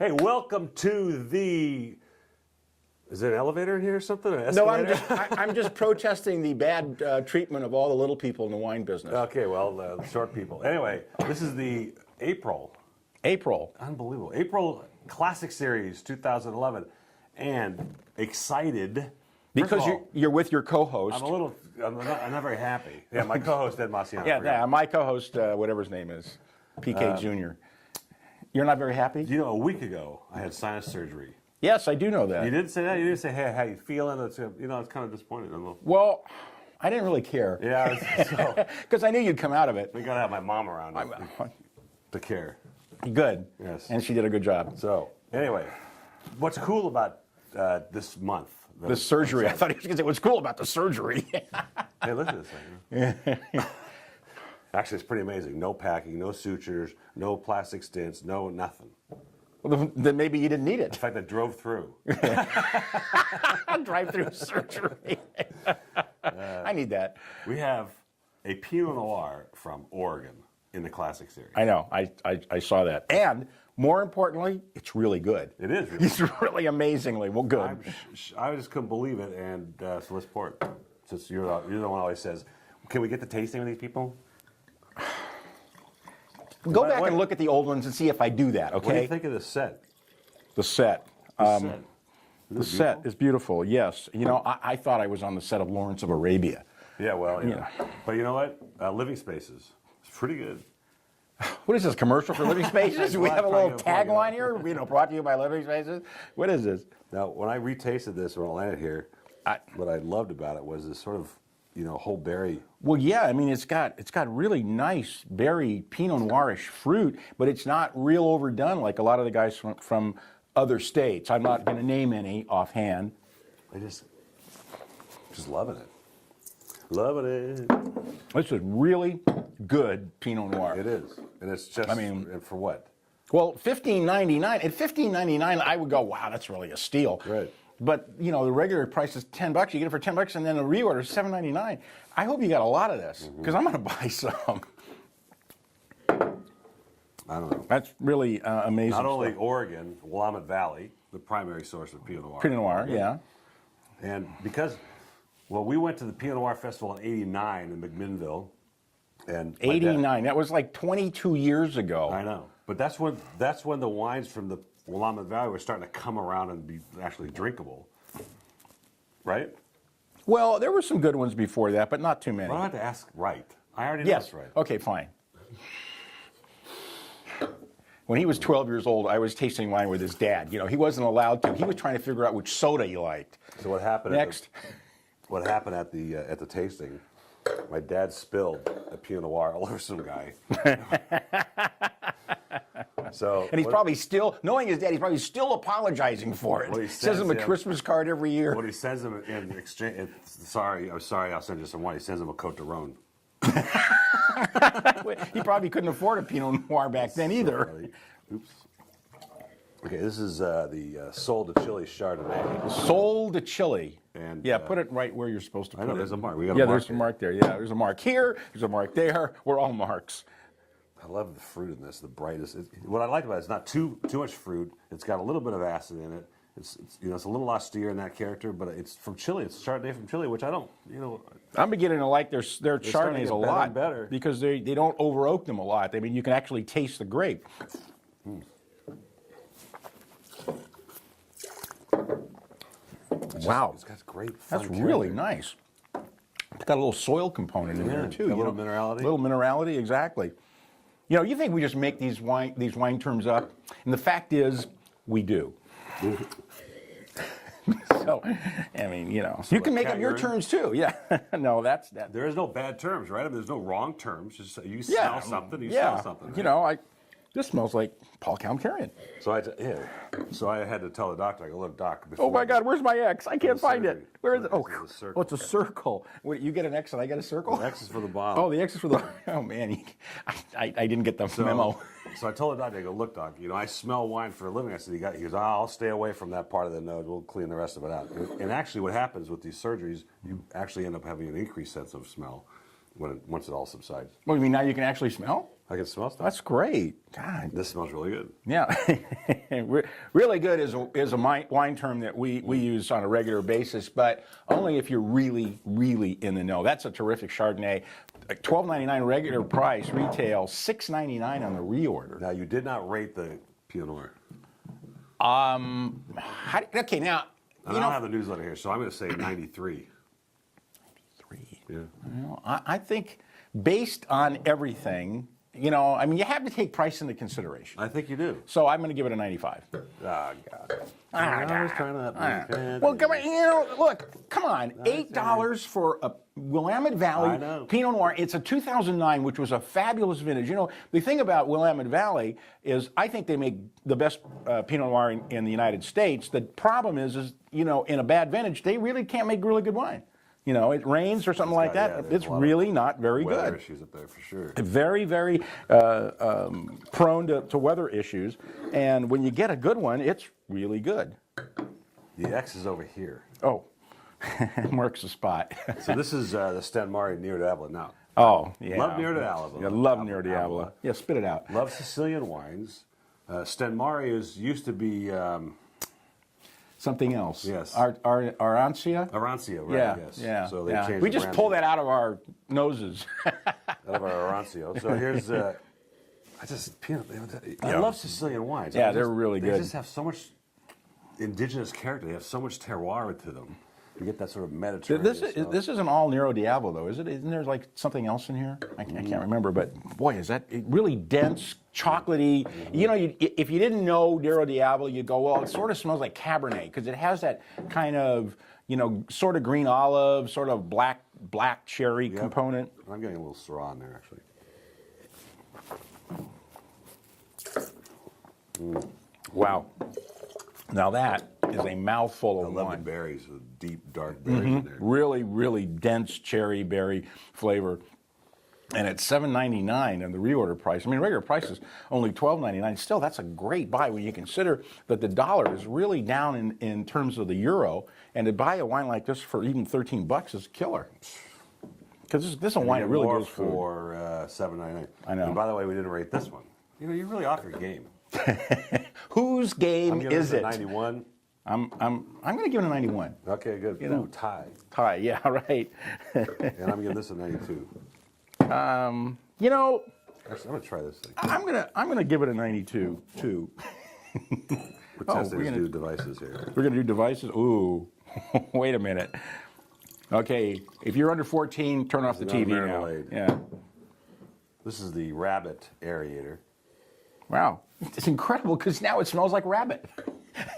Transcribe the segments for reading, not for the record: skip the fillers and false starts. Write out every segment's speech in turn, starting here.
Hey, welcome to the. Is there an elevator in here or something? An No, escalator? I'm just protesting the bad treatment of all the little people in the wine business. Okay, well, short people. Anyway, this is the April. Unbelievable. April Classic Series 2011. And excited. Because all, you're with your co-host. I'm not very happy. Yeah, my co-host, Ed Maciano. Yeah, my co-host, whatever his name is, PK Jr. You're not very happy? You know, a week ago, I had sinus surgery. Yes, I do know that. You didn't say that? You didn't say, hey, how you feeling? It's, I was kind of disappointed. Well, I didn't really care. Yeah, because I knew you'd come out of it. we got to have my mom around to care. Good. Yes. And she did a good job. So, anyway, what's cool about this month? The surgery. I thought he was going to say, what's cool about the surgery? Hey, listen to this thing. Actually, it's pretty amazing. No packing, no sutures, no plastic stents, no nothing. Well, then maybe you didn't need In it. fact, I drove through. Drive-through surgery. I need that. We have a Pinot Noir from Oregon in the Classic Series. I know. I saw that. And more importantly, it's really good. It is. Really It's really amazingly good. I just couldn't believe it, and so let's pour it. Since you're the one who always says, can we get the tasting of these people? Go back and look at the old ones and see if I do that, okay? What do you think of the set? The set. The set is beautiful, yes. You know, I thought I was on the set of Lawrence of Arabia. Yeah, well, yeah. But you know what? Living Spaces. It's pretty good. What is this, commercial for Living Spaces? Do we have a little tagline here? Brought to you by Living Spaces? What is this? Now, when I retasted this when I landed here, what I loved about it was this sort of, whole berry. Well, yeah, I mean, it's got really nice berry Pinot Noirish fruit, but it's not real overdone like a lot of the guys from other states. I'm not going to name any offhand. I just loving it. Loving it. This is really good Pinot Noir. It is. And it's just, and for what? Well, $15.99. At $15.99, I would go, wow, that's really a steal. Right. But, the regular price is $10. You get it for $10, and then the reorder is $7.99. I hope you got a lot of this, because I'm going to buy some. I don't know. That's really amazing. Not only Oregon, Willamette Valley, the primary source of Pinot Noir. Pinot Noir, yeah. And because, we went to the Pinot Noir Festival in '89 in McMinnville. And 89. That was like 22 years ago. I know. But that's when the wines from the Willamette Valley were starting to come around and be actually drinkable. Right? Well, there were some good ones before that, but not too many. I don't have to ask right. I already know it's right. Okay, fine. When he was 12 years old, I was tasting wine with his dad. He wasn't allowed to. He was trying to figure out which soda he liked. So what happened next? What happened at the tasting? My dad spilled a Pinot Noir all over some guy. And he's probably still, knowing his dad, he's probably still apologizing for it. He sends him a Christmas card every year. What he sends him in exchange, I'm sorry, I'll send you some wine. He sends him a Côte d'Aron. He probably couldn't afford a Pinot Noir back then either. Funny. Oops. Okay, this is the Sol de Chile Chardonnay. Sol de Chile. And, yeah, put it right where you're supposed to put it. I know, there's a mark. We got a mark there's a mark there. Yeah, there's a mark here. There's a mark there. We're all marks. I love the fruit in this, the brightest. What I like about it is not too much fruit. It's got a little bit of acid in it. It's a little austere in that character, but it's from Chile. It's Chardonnay from Chile, which I don't, I'm beginning to like their Chardonnays a lot better because they don't over oak them a lot. I mean, you can actually taste the grape. Wow, it's got great. That's really nice. It's got a little soil component in there too. A little minerality. A little minerality, exactly. You think we just make these wine terms up, and the fact is, we do. So, I mean, you can make up your terms too. Yeah. No, that's that. There is no bad terms, right? I mean, there's no wrong terms. Just you smell something, you smell something. Right? This smells like Paul Kalmkarian. So I had to tell the doctor, I go, look, doc. Oh my God, where's my X? I can't find it. Where is it? Oh, it's a circle. Wait, you get an X and I get a circle? The X is for the bomb. Oh, the X is for the. Oh man, I didn't get the memo. So I told the doctor, I go, look, doc, I smell wine for a living. I said, he goes, I'll stay away from that part of the nose. We'll clean the rest of it out. And actually, what happens with these surgeries, you actually end up having an increased sense of smell once it all subsides. Well, you mean now you can actually smell? I can smell stuff. That's great. God. This smells really good. Yeah. Really good is a wine term that we use on a regular basis, but only if you're really, really in the know. That's a terrific Chardonnay. $12.99 regular price, retail, $6.99 on the reorder. Now, you did not rate the Pinot Noir. Okay, now, I don't have the newsletter here, so I'm going to say 93. 93. Yeah. Well, I think based on everything, you know, I mean, you have to take price into consideration. I think you do. So I'm going to give it a 95. Oh, God. I was trying to... Well, come on, you know, look, come on, $8 for a Willamette Valley Pinot Noir. It's a 2009, which was a fabulous vintage. You know, the thing about Willamette Valley is I think they make the best Pinot Noir in the United States. The problem is, you know, in a bad vintage, they really can't make really good wine. You know, it rains or something like that. It's really not very good. Weather issues up there for sure. Very, very prone to weather issues. And when you get a good one, it's really good. The X is over here. Oh, marks the spot. So this is the Stanmari Nero d'Avola. Now, Oh, yeah. love Nero d'Avola. Yeah, love Nero d'Avola. Yeah, spit it out. Love Sicilian wines. Stanmari used to be... Something else. Yes. Arancia? Arancia, right? Yeah, Yes. yeah. So they yeah. changed We the just brand pull name that out of our noses. out of our Arancio. So here's I love Sicilian wines. Yeah, they're really good. They just have so much indigenous character. They have so much terroir to them. You get that sort of Mediterranean smell. This isn't all Nero d'Avola, though, is it? Isn't there like something else in here? I can't remember, but boy, is that really dense, chocolatey. You know, if you didn't know Nero d'Avola, you'd go, well, it sort of smells like Cabernet because it has that kind of, you know, sort of green olive, sort of black cherry component. I'm getting a little Syrah in there, actually. Wow. Now that is a mouthful of I love wine. the berries, the deep, dark berries in there. Really, really dense cherry berry flavor. And it's $7.99 and the reorder price. I mean, regular price is only $12.99. Still, that's a great buy when you consider that the dollar is really down in terms of the euro. And to buy a wine like this for even $13 is killer. Because this is a wine that really goes for $7.99. I know. And by the way, we didn't rate this one. You know, you're really off your game. Whose game is it? 91. I'm going to give it a 91. Okay, good. You know. Ooh, tie. Tie, yeah, right. And I'm giving this a 92. You know, Actually, I'm gonna try this thing. I'm gonna give it a 92 too. We're testing these new devices here. We're gonna do devices. Ooh, wait a minute. Okay, if you're under 14, turn off the TV now. Marmalade. Yeah. This is the rabbit aerator. Wow, it's incredible because now it smells like rabbit.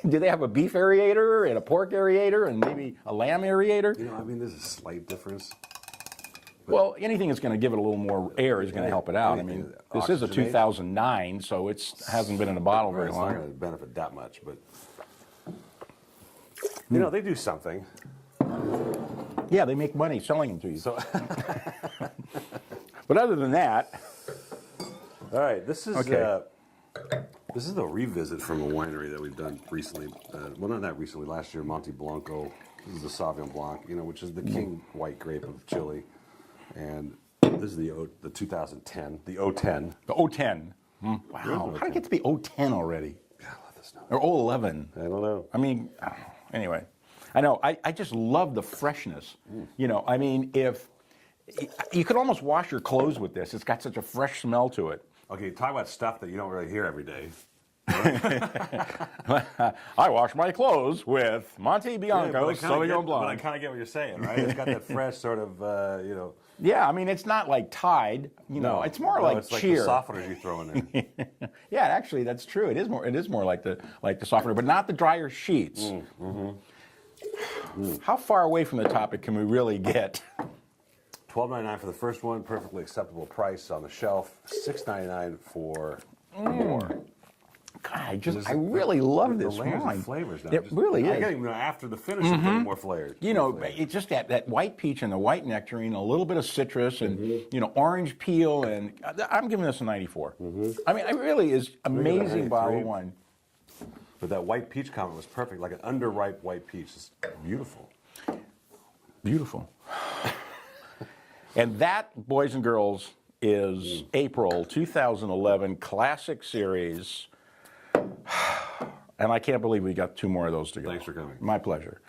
Do they have a beef aerator and a pork aerator and maybe a lamb aerator? You know, I mean, there's a slight difference. Well, anything that's going to give it a little more air is going to help it out. I mean, this is a Oxygenate. 2009, so it hasn't been in a bottle very It's not long. going to benefit that much, but you know, they do something. Yeah, they make money selling them to you. So, But other than that, all right, this is Okay. this is the revisit from a winery that we've done recently. Well, not that recently. Last year, Monte Blanco. This is the Sauvignon Blanc, you know, which is the king white grape of Chile, and this is the 2010, the 010. the 010. Wow, how did it get to be 010 already? God, I love this stuff. Or 011? I don't know. I mean, anyway, I know. I just love the freshness. You know, I mean, if you could almost wash your clothes with this, it's got such a fresh smell to it. Okay, talk about stuff that you don't really hear every day. I wash my clothes with Monte Bianco Sauvignon But I Blanc. kind of get what you're saying, right? It's got that fresh sort of, you know. Yeah, I mean, it's not like Tide. You know, it's more like it's Cheer. like the softeners you throw in there. Yeah, actually, that's true. It is more like the softener, but not the drier sheets. How far away from the topic can we really get? $12.99 for the first one, perfectly acceptable price on the shelf. $6.99 for more. God, I really love this the layers wine. of flavors now. It really is. I get even after the finish, it's getting more flavors. You know, it's just that white peach and the white nectarine, a little bit of citrus, and you know, orange peel, and I'm giving this a 94. I mean, it really is amazing bottle of wine. But that white peach comment was perfect, like an underripe white peach. It's beautiful. Beautiful. And that, boys and girls, is April 2011 Classic Series. And I can't believe we got 2 more of those to go. Thanks for coming. My pleasure.